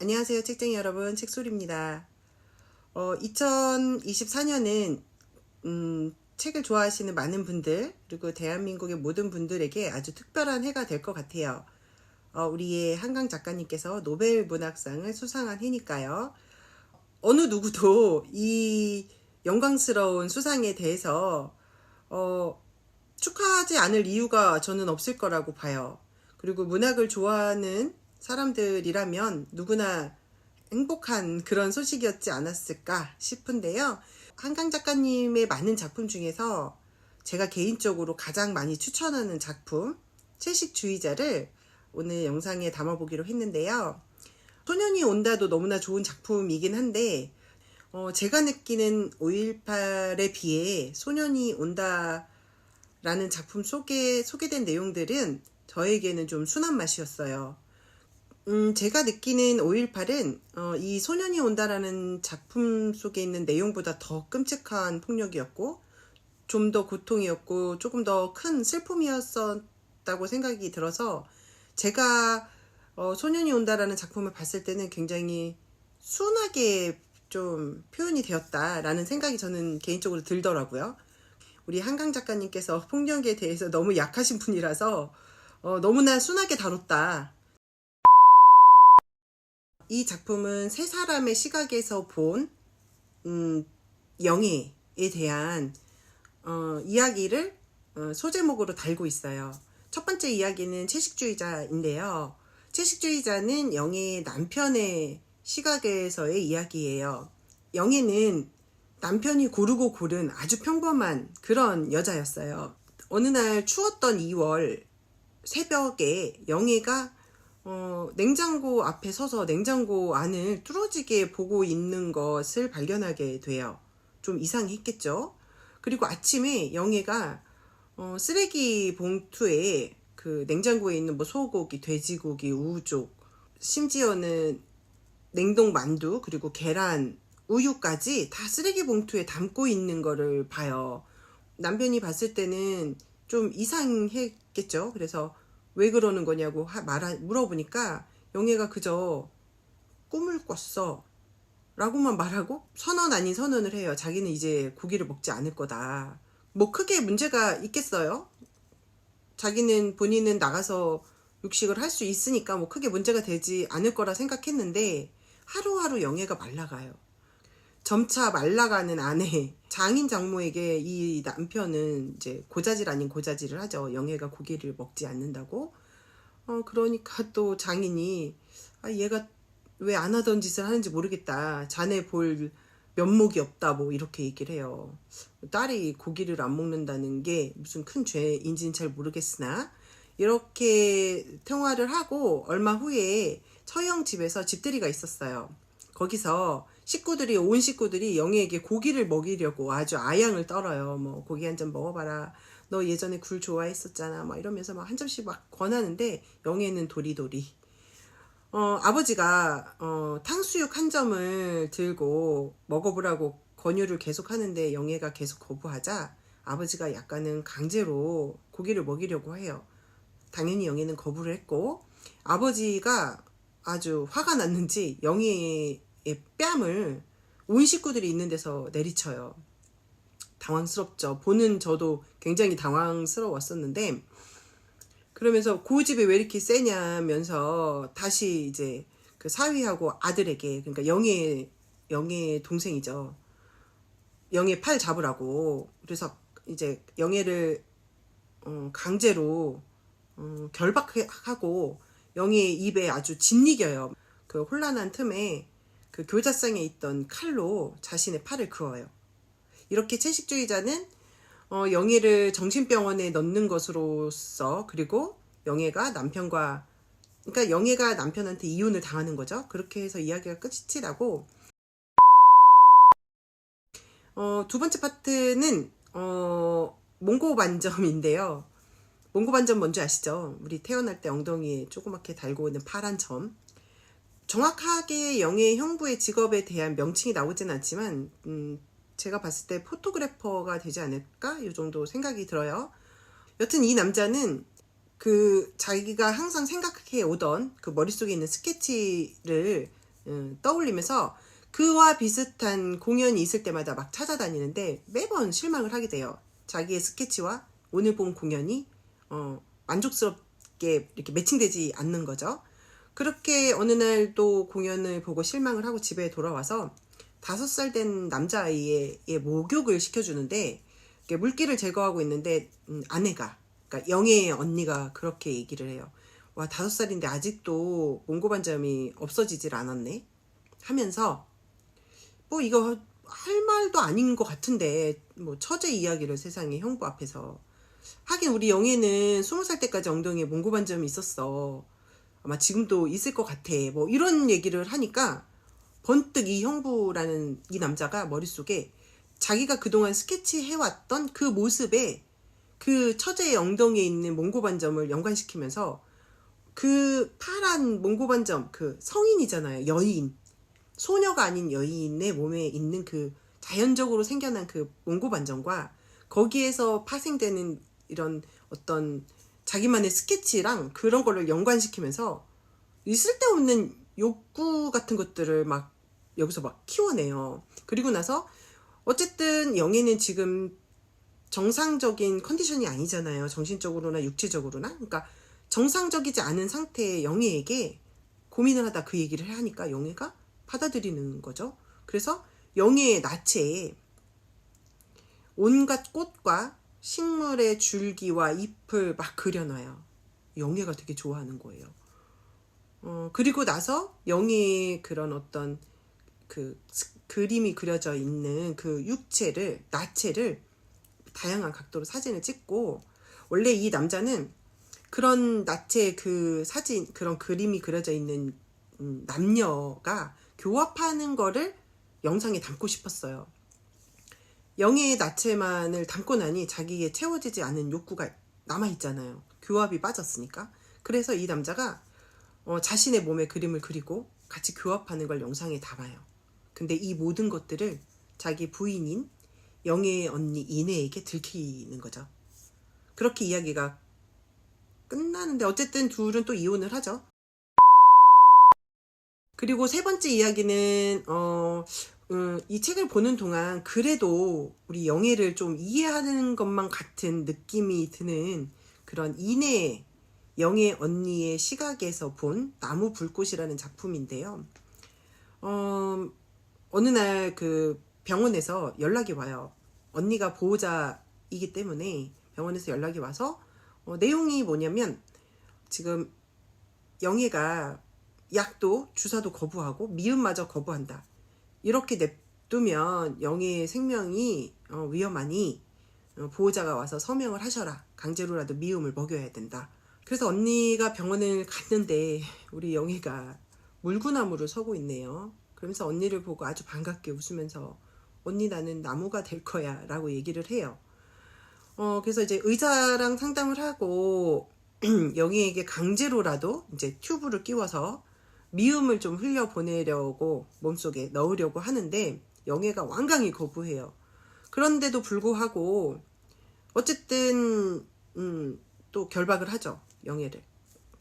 안녕하세요, 책쟁이 여러분. 책소리입니다. 2024년은 책을 좋아하시는 많은 분들, 그리고 대한민국의 모든 분들에게 아주 특별한 해가 될 것 같아요. 우리의 한강 작가님께서 노벨 문학상을 수상한 해니까요. 어느 누구도 이 영광스러운 수상에 대해서 축하하지 않을 이유가 저는 없을 거라고 봐요. 그리고 문학을 좋아하는 사람들이라면 누구나 행복한 그런 소식이었지 않았을까 싶은데요. 한강 작가님의 많은 작품 중에서 제가 개인적으로 가장 많이 추천하는 작품, 채식주의자를 오늘 영상에 담아보기로 했는데요. 소년이 온다도 너무나 좋은 작품이긴 한데 제가 느끼는 5.18에 비해 소년이 온다라는 작품 속에 소개된 내용들은 저에게는 좀 순한 맛이었어요. 제가 느끼는 5.18은 이 소년이 온다라는 작품 속에 있는 내용보다 더 끔찍한 폭력이었고 좀 더 고통이었고 조금 더 큰 슬픔이었다고 생각이 들어서 제가 소년이 온다라는 작품을 봤을 때는 굉장히 순하게 좀 표현이 되었다라는 생각이 저는 개인적으로 들더라고요. 우리 한강 작가님께서 폭력에 대해서 너무 약하신 분이라서 너무나 순하게 다뤘다. 이 작품은 세 사람의 시각에서 본 영예에 대한 이야기를 소제목으로 달고 있어요. 첫 번째 이야기는 채식주의자인데요. 채식주의자는 영예의 남편의 시각에서의 이야기예요. 영예는 남편이 고르고 고른 아주 평범한 그런 여자였어요. 어느 날 추웠던 2월 새벽에 영예가 냉장고 앞에 서서 냉장고 안을 뚫어지게 보고 있는 것을 발견하게 돼요. 좀 이상했겠죠? 그리고 아침에 영애가 쓰레기 봉투에 그 냉장고에 있는 뭐 소고기, 돼지고기, 우족, 심지어는 냉동 만두, 그리고 계란, 우유까지 다 쓰레기 봉투에 담고 있는 거를 봐요. 남편이 봤을 때는 좀 이상했겠죠? 그래서 왜 그러는 거냐고 물어보니까 영애가 그저 꿈을 꿨어 라고만 말하고 선언 아닌 선언을 해요. 자기는 이제 고기를 먹지 않을 거다. 뭐 크게 문제가 있겠어요? 자기는 본인은 나가서 육식을 할 수 있으니까 뭐 크게 문제가 되지 않을 거라 생각했는데 하루하루 영애가 말라가요. 점차 말라가는 아내 장인 장모에게 이 남편은 이제 고자질 아닌 고자질을 하죠. 영애가 고기를 먹지 않는다고. 그러니까 또 장인이 얘가 왜 안 하던 짓을 하는지 모르겠다. 자네 볼 면목이 없다. 뭐 이렇게 얘기를 해요. 딸이 고기를 안 먹는다는 게 무슨 큰 죄인지는 잘 모르겠으나 이렇게 통화를 하고 얼마 후에 처형 집에서 집들이가 있었어요. 거기서 온 식구들이 영애에게 고기를 먹이려고 아주 아양을 떨어요. 뭐 고기 한 점 먹어봐라. 너 예전에 굴 좋아했었잖아. 막 이러면서 막 한 점씩 막 권하는데 영애는 도리도리. 아버지가 탕수육 한 점을 들고 먹어보라고 권유를 계속 하는데 영애가 계속 거부하자 아버지가 약간은 강제로 고기를 먹이려고 해요. 당연히 영애는 거부를 했고 아버지가 아주 화가 났는지 영애의 뺨을 온 식구들이 있는 데서 내리쳐요. 당황스럽죠. 보는 저도 굉장히 당황스러웠었는데 그러면서 고집이 왜 이렇게 세냐면서 다시 이제 그 사위하고 아들에게 그러니까 영애의 동생이죠. 영애 팔 잡으라고 그래서 이제 영애를 강제로 결박하고 영애의 입에 아주 짓이겨요. 그 혼란한 틈에 그 교자상에 있던 칼로 자신의 팔을 그어요. 이렇게 채식주의자는 영애를 정신병원에 넣는 것으로서 그리고 영애가 남편한테 이혼을 당하는 거죠. 그렇게 해서 이야기가 끝이 나고 두 번째 파트는 몽고반점인데요. 몽고반점 뭔지 아시죠? 우리 태어날 때 엉덩이에 조그맣게 달고 있는 파란 점. 정확하게 영애 형부의 직업에 대한 명칭이 나오진 않지만 제가 봤을 때 포토그래퍼가 되지 않을까? 이 정도 생각이 들어요. 여튼 이 남자는 그 자기가 항상 생각해 오던 그 머릿속에 있는 스케치를 떠올리면서 그와 비슷한 공연이 있을 때마다 막 찾아다니는데 매번 실망을 하게 돼요. 자기의 스케치와 오늘 본 공연이 만족스럽게 이렇게 매칭되지 않는 거죠. 그렇게 어느 날 또 공연을 보고 실망을 하고 집에 돌아와서 5살 된 남자아이의 목욕을 시켜주는데 물기를 제거하고 있는데 아내가, 그러니까 영애의 언니가 그렇게 얘기를 해요. 와, 5살인데 아직도 몽고반점이 없어지질 않았네 하면서 뭐 이거 할 말도 아닌 것 같은데 뭐 처제 이야기를 세상에 형부 앞에서 하긴 우리 영애는 20살 때까지 엉덩이에 몽고반점이 있었어. 아마 지금도 있을 것 같아. 뭐 이런 얘기를 하니까 번뜩 이 형부라는 이 남자가 머릿속에 자기가 그동안 스케치해왔던 그 모습에 그 처제의 엉덩이에 있는 몽고반점을 연관시키면서 그 파란 몽고반점, 그 성인이잖아요. 여인. 소녀가 아닌 여인의 몸에 있는 그 자연적으로 생겨난 그 몽고반점과 거기에서 파생되는 이런 어떤 자기만의 스케치랑 그런 거를 연관시키면서 이 쓸데없는 욕구 같은 것들을 막 여기서 막 키워내요. 그리고 나서 어쨌든 영애는 지금 정상적인 컨디션이 아니잖아요. 정신적으로나 육체적으로나. 그러니까 정상적이지 않은 상태의 영애에게 고민을 하다 그 얘기를 하니까 영애가 받아들이는 거죠. 그래서 영애의 나체에 온갖 꽃과 식물의 줄기와 잎을 막 그려놔요. 영애가 되게 좋아하는 거예요. 그리고 나서 영애의 그런 어떤 그 그림이 그려져 있는 그 육체를, 나체를 다양한 각도로 사진을 찍고, 원래 이 남자는 그런 나체 그 사진, 그런 그림이 그려져 있는 남녀가 교합하는 거를 영상에 담고 싶었어요. 영애의 나체만을 담고 나니 자기에 채워지지 않은 욕구가 남아있잖아요. 교합이 빠졌으니까. 그래서 이 남자가 자신의 몸에 그림을 그리고 같이 교합하는 걸 영상에 담아요. 근데 이 모든 것들을 자기 부인인 영애의 언니 이내에게 들키는 거죠. 그렇게 이야기가 끝나는데 어쨌든 둘은 또 이혼을 하죠. 그리고 세 번째 이야기는 이 책을 보는 동안 그래도 우리 영애를 좀 이해하는 것만 같은 느낌이 드는 그런 이내 영애 언니의 시각에서 본 나무 불꽃이라는 작품인데요. 어느 날 그 병원에서 연락이 와요. 언니가 보호자이기 때문에 병원에서 연락이 와서 내용이 뭐냐면 지금 영애가 약도 주사도 거부하고 미음마저 거부한다. 이렇게 냅두면 영애의 생명이 위험하니 보호자가 와서 서명을 하셔라. 강제로라도 미음을 먹여야 된다. 그래서 언니가 병원을 갔는데 우리 영애가 물구나무를 서고 있네요. 그러면서 언니를 보고 아주 반갑게 웃으면서 언니 나는 나무가 될 거야 라고 얘기를 해요. 그래서 이제 의사랑 상담을 하고 영희에게 강제로라도 이제 튜브를 끼워서 미음을 좀 흘려보내려고 몸속에 넣으려고 하는데 영애가 완강히 거부해요. 그런데도 불구하고 어쨌든 또 결박을 하죠. 영애를.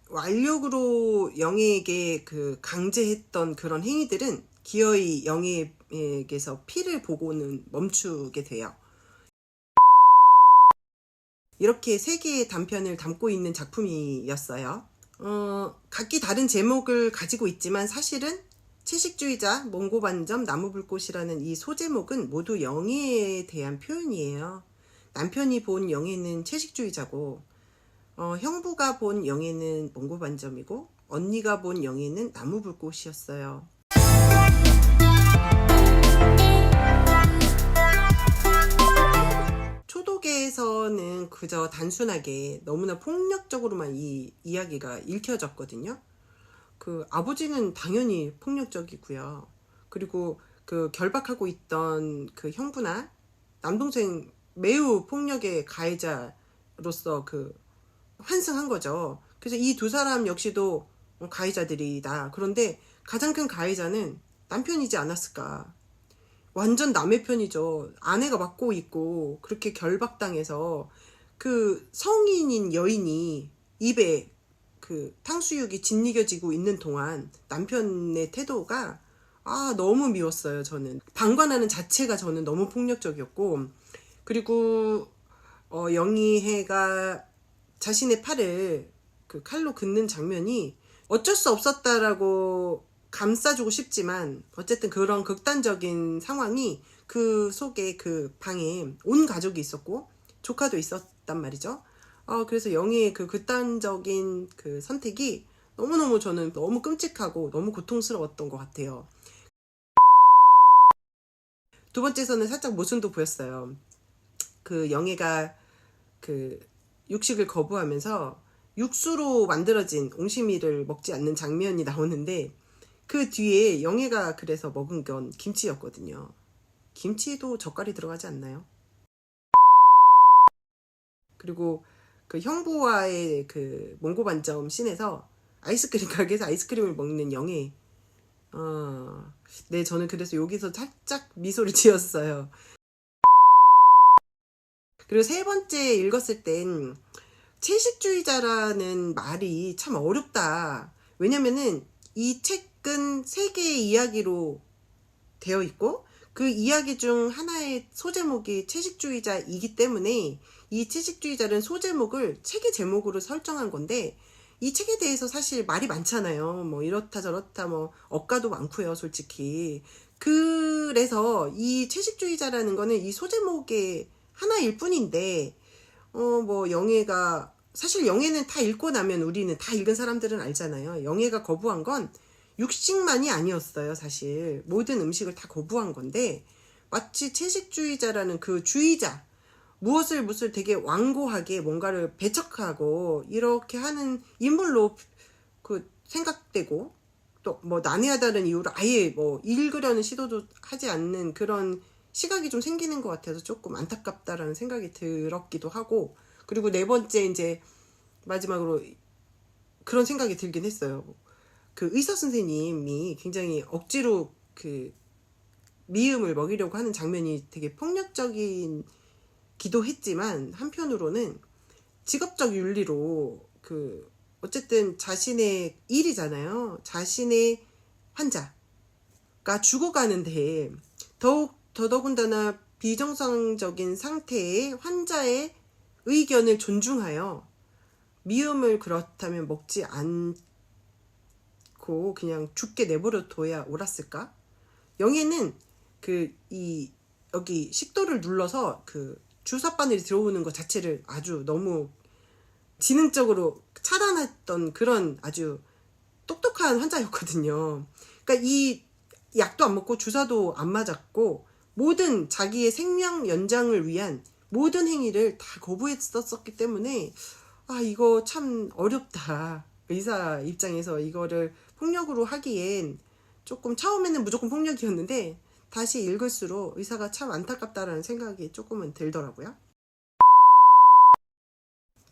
완력으로 영애에게 그 강제했던 그런 행위들은 기어이 영애에게서 피를 보고는 멈추게 돼요. 이렇게 3개의 단편을 담고 있는 작품이었어요. 각기 다른 제목을 가지고 있지만 사실은 채식주의자, 몽고반점, 나무불꽃이라는 이 소제목은 모두 영애에 대한 표현이에요. 남편이 본 영애는 채식주의자고 형부가 본 영애는 몽고반점이고 언니가 본 영애는 나무불꽃이었어요. 초독에서는 그저 단순하게 너무나 폭력적으로만 이 이야기가 읽혀졌거든요. 그 아버지는 당연히 폭력적이고요. 그리고 그 결박하고 있던 그 형부나 남동생 매우 폭력의 가해자로서 그 환승한 거죠. 그래서 이 두 사람 역시도 가해자들이다. 그런데 가장 큰 가해자는 남편이지 않았을까. 완전 남의 편이죠. 아내가 맡고 있고 그렇게 결박당해서 그 성인인 여인이 입에 그 탕수육이 짓이겨지고 있는 동안 남편의 태도가 너무 미웠어요. 저는 방관하는 자체가 저는 너무 폭력적이었고, 그리고 영희해가 자신의 팔을 그 칼로 긋는 장면이 어쩔 수 없었다라고 감싸주고 싶지만, 어쨌든 그런 극단적인 상황이 그 속에 그 방에 온 가족이 있었고 조카도 있었단 말이죠. 그래서 영희의 그 극단적인 그 선택이 너무너무 저는 너무 끔찍하고 너무 고통스러웠던 것 같아요. 두 번째에서는 살짝 모순도 보였어요. 그 영애가 그 육식을 거부하면서 육수로 만들어진 옹심이를 먹지 않는 장면이 나오는데, 그 뒤에 영애가 그래서 먹은 건 김치였거든요. 김치도 젓갈이 들어가지 않나요? 그리고 그 형부와의 그 몽고반점 씬에서 아이스크림 가게에서 아이스크림을 먹는 영애. 네, 저는 그래서 여기서 살짝 미소를 지었어요. 그리고 세 번째 읽었을 땐 채식주의자라는 말이 참 어렵다. 왜냐면은 이 책은 세 개의 이야기로 되어 있고, 그 이야기 중 하나의 소제목이 채식주의자이기 때문에 이 채식주의자는 소제목을 책의 제목으로 설정한 건데, 이 책에 대해서 사실 말이 많잖아요. 뭐 이렇다 저렇다 뭐 억가도 많고요, 솔직히. 그래서 이 채식주의자라는 거는 이 소제목의 하나일 뿐인데, 뭐 영애가 사실 영애는 다 읽고 나면 우리는 다 읽은 사람들은 알잖아요. 영애가 거부한 건 육식만이 아니었어요. 사실 모든 음식을 다 거부한 건데, 마치 채식주의자라는 그 주의자, 무엇을 되게 완고하게 뭔가를 배척하고 이렇게 하는 인물로 그 생각되고, 또 뭐 난해하다는 이유로 아예 뭐 읽으려는 시도도 하지 않는 그런 시각이 좀 생기는 것 같아서 조금 안타깝다라는 생각이 들었기도 하고, 그리고 네 번째 이제 마지막으로 그런 생각이 들긴 했어요. 그 의사 선생님이 굉장히 억지로 그 미음을 먹이려고 하는 장면이 되게 폭력적인 기도 했지만, 한편으로는 직업적 윤리로 그 어쨌든 자신의 일이잖아요. 자신의 환자가 죽어가는데 더더군다나 비정상적인 상태의 환자의 의견을 존중하여 미음을 그렇다면 먹지 않고 그냥 죽게 내버려 둬야 옳았을까? 영애는 여기 식도를 눌러서 그 주사바늘이 들어오는 것 자체를 아주 너무 지능적으로 차단했던 그런 아주 똑똑한 환자였거든요. 그러니까 이 약도 안 먹고 주사도 안 맞았고 모든 자기의 생명 연장을 위한 모든 행위를 다 거부했었기 때문에 이거 참 어렵다. 의사 입장에서 이거를 폭력으로 하기엔 조금, 처음에는 무조건 폭력이었는데 다시 읽을수록 의사가 참 안타깝다라는 생각이 조금은 들더라고요.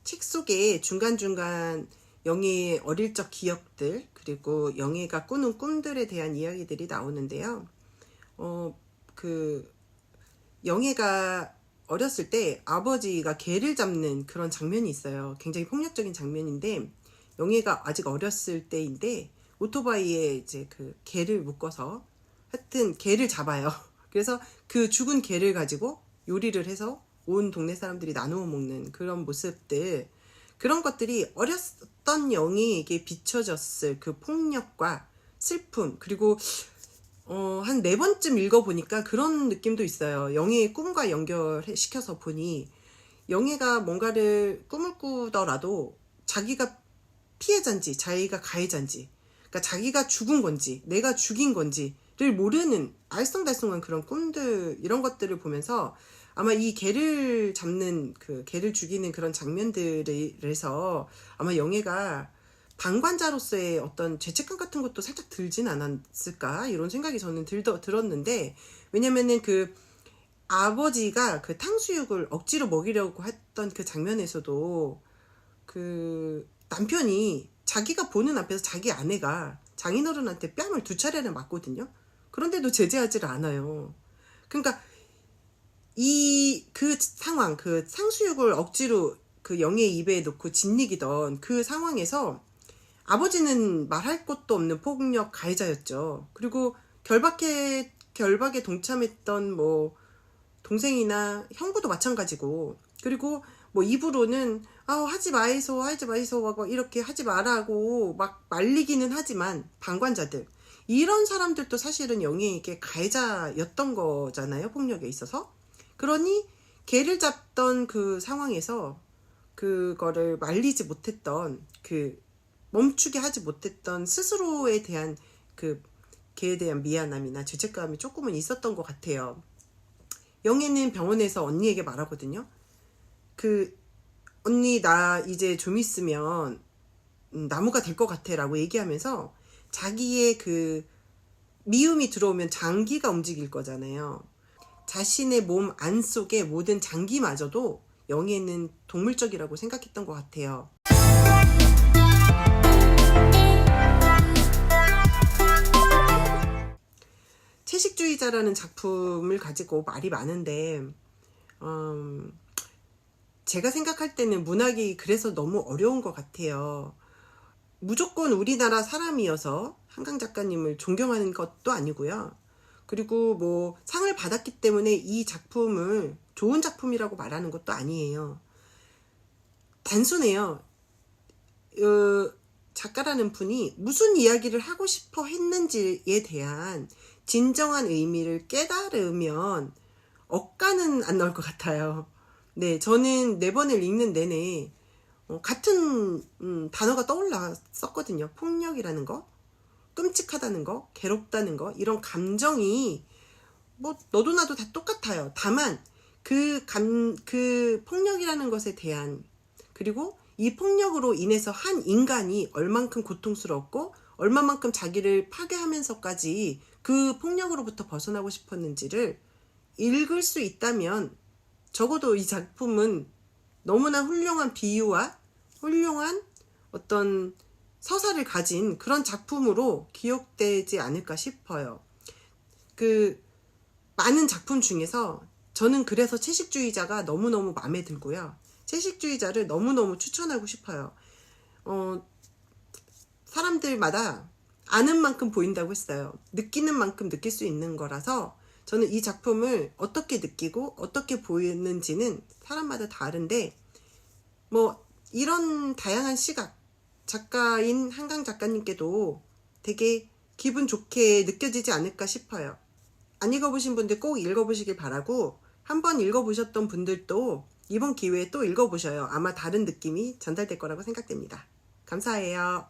책 속에 중간중간 영애의 어릴 적 기억들, 그리고 영애가 꾸는 꿈들에 대한 이야기들이 나오는데요. 영애가 어렸을 때 아버지가 개를 잡는 그런 장면이 있어요. 굉장히 폭력적인 장면인데, 영애가 아직 어렸을 때인데 오토바이에 이제 그 개를 묶어서 하여튼 개를 잡아요. 그래서 그 죽은 개를 가지고 요리를 해서 온 동네 사람들이 나누어 먹는 그런 모습들, 그런 것들이 어렸던 영희에게 비춰졌을 그 폭력과 슬픔, 그리고 한 4번쯤 읽어보니까 그런 느낌도 있어요. 영희의 꿈과 연결시켜서 보니 영희가 뭔가를 꿈을 꾸더라도 자기가 피해자인지 자기가 가해자인지, 그러니까 자기가 죽은 건지 내가 죽인 건지를 모르는 알쏭달쏭한 그런 꿈들, 이런 것들을 보면서 아마 이 개를 잡는 그 개를 죽이는 그런 장면들에서 아마 영애가 방관자로서의 어떤 죄책감 같은 것도 살짝 들진 않았을까, 이런 생각이 저는 들었는데, 왜냐면은 그 아버지가 그 탕수육을 억지로 먹이려고 했던 그 장면에서도 그 남편이 자기가 보는 앞에서 자기 아내가 장인어른한테 뺨을 2차례나 맞거든요. 그런데도 제재하지를 않아요. 그러니까 그 상황, 그 탕수육을 억지로 그 영의 입에 넣고 짓이기던 그 상황에서 아버지는 말할 것도 없는 폭력 가해자였죠. 그리고 결박에 동참했던 뭐 동생이나 형부도 마찬가지고, 그리고 뭐 입으로는 하지 마이소 막 이렇게 하지 말라고 막 말리기는 하지만 방관자들, 이런 사람들도 사실은 영희에게 가해자였던 거잖아요, 폭력에 있어서. 그러니 개를 잡던 그 상황에서 그거를 말리지 못했던, 멈추게 하지 못했던 스스로에 대한 개에 대한 미안함이나 죄책감이 조금은 있었던 것 같아요. 영애는 병원에서 언니에게 말하거든요. 언니 나 이제 좀 있으면 나무가 될 것 같아 라고 얘기하면서, 자기의 미움이 들어오면 장기가 움직일 거잖아요. 자신의 몸 안속의 모든 장기마저도 영애는 동물적이라고 생각했던 것 같아요. 채식주의자라는 작품을 가지고 말이 많은데, 제가 생각할 때는 문학이 그래서 너무 어려운 것 같아요. 무조건 우리나라 사람이어서 한강 작가님을 존경하는 것도 아니고요. 그리고 뭐 상을 받았기 때문에 이 작품을 좋은 작품이라고 말하는 것도 아니에요. 단순해요. 작가라는 분이 무슨 이야기를 하고 싶어 했는지에 대한 진정한 의미를 깨달으면 억가는 안 나올 것 같아요. 네, 저는 4번을 읽는 내내 같은 단어가 떠올랐었거든요. 폭력이라는 거, 끔찍하다는 거, 괴롭다는 거, 이런 감정이 뭐 너도 나도 다 똑같아요. 다만 그 폭력이라는 것에 대한, 그리고 이 폭력으로 인해서 한 인간이 얼만큼 고통스럽고 얼마만큼 자기를 파괴하면서까지 그 폭력으로부터 벗어나고 싶었는지를 읽을 수 있다면, 적어도 이 작품은 너무나 훌륭한 비유와 훌륭한 어떤 서사를 가진 그런 작품으로 기억되지 않을까 싶어요. 많은 작품 중에서 저는 그래서 채식주의자가 너무너무 마음에 들고요. 채식주의자를 너무너무 추천하고 싶어요. 사람들마다 아는 만큼 보인다고 했어요. 느끼는 만큼 느낄 수 있는 거라서 저는 이 작품을 어떻게 느끼고 어떻게 보이는지는 사람마다 다른데, 뭐 이런 다양한 시각, 작가인 한강 작가님께도 되게 기분 좋게 느껴지지 않을까 싶어요. 안 읽어보신 분들 꼭 읽어보시길 바라고, 한번 읽어보셨던 분들도 이번 기회에 또 읽어보셔요. 아마 다른 느낌이 전달될 거라고 생각됩니다. 감사해요.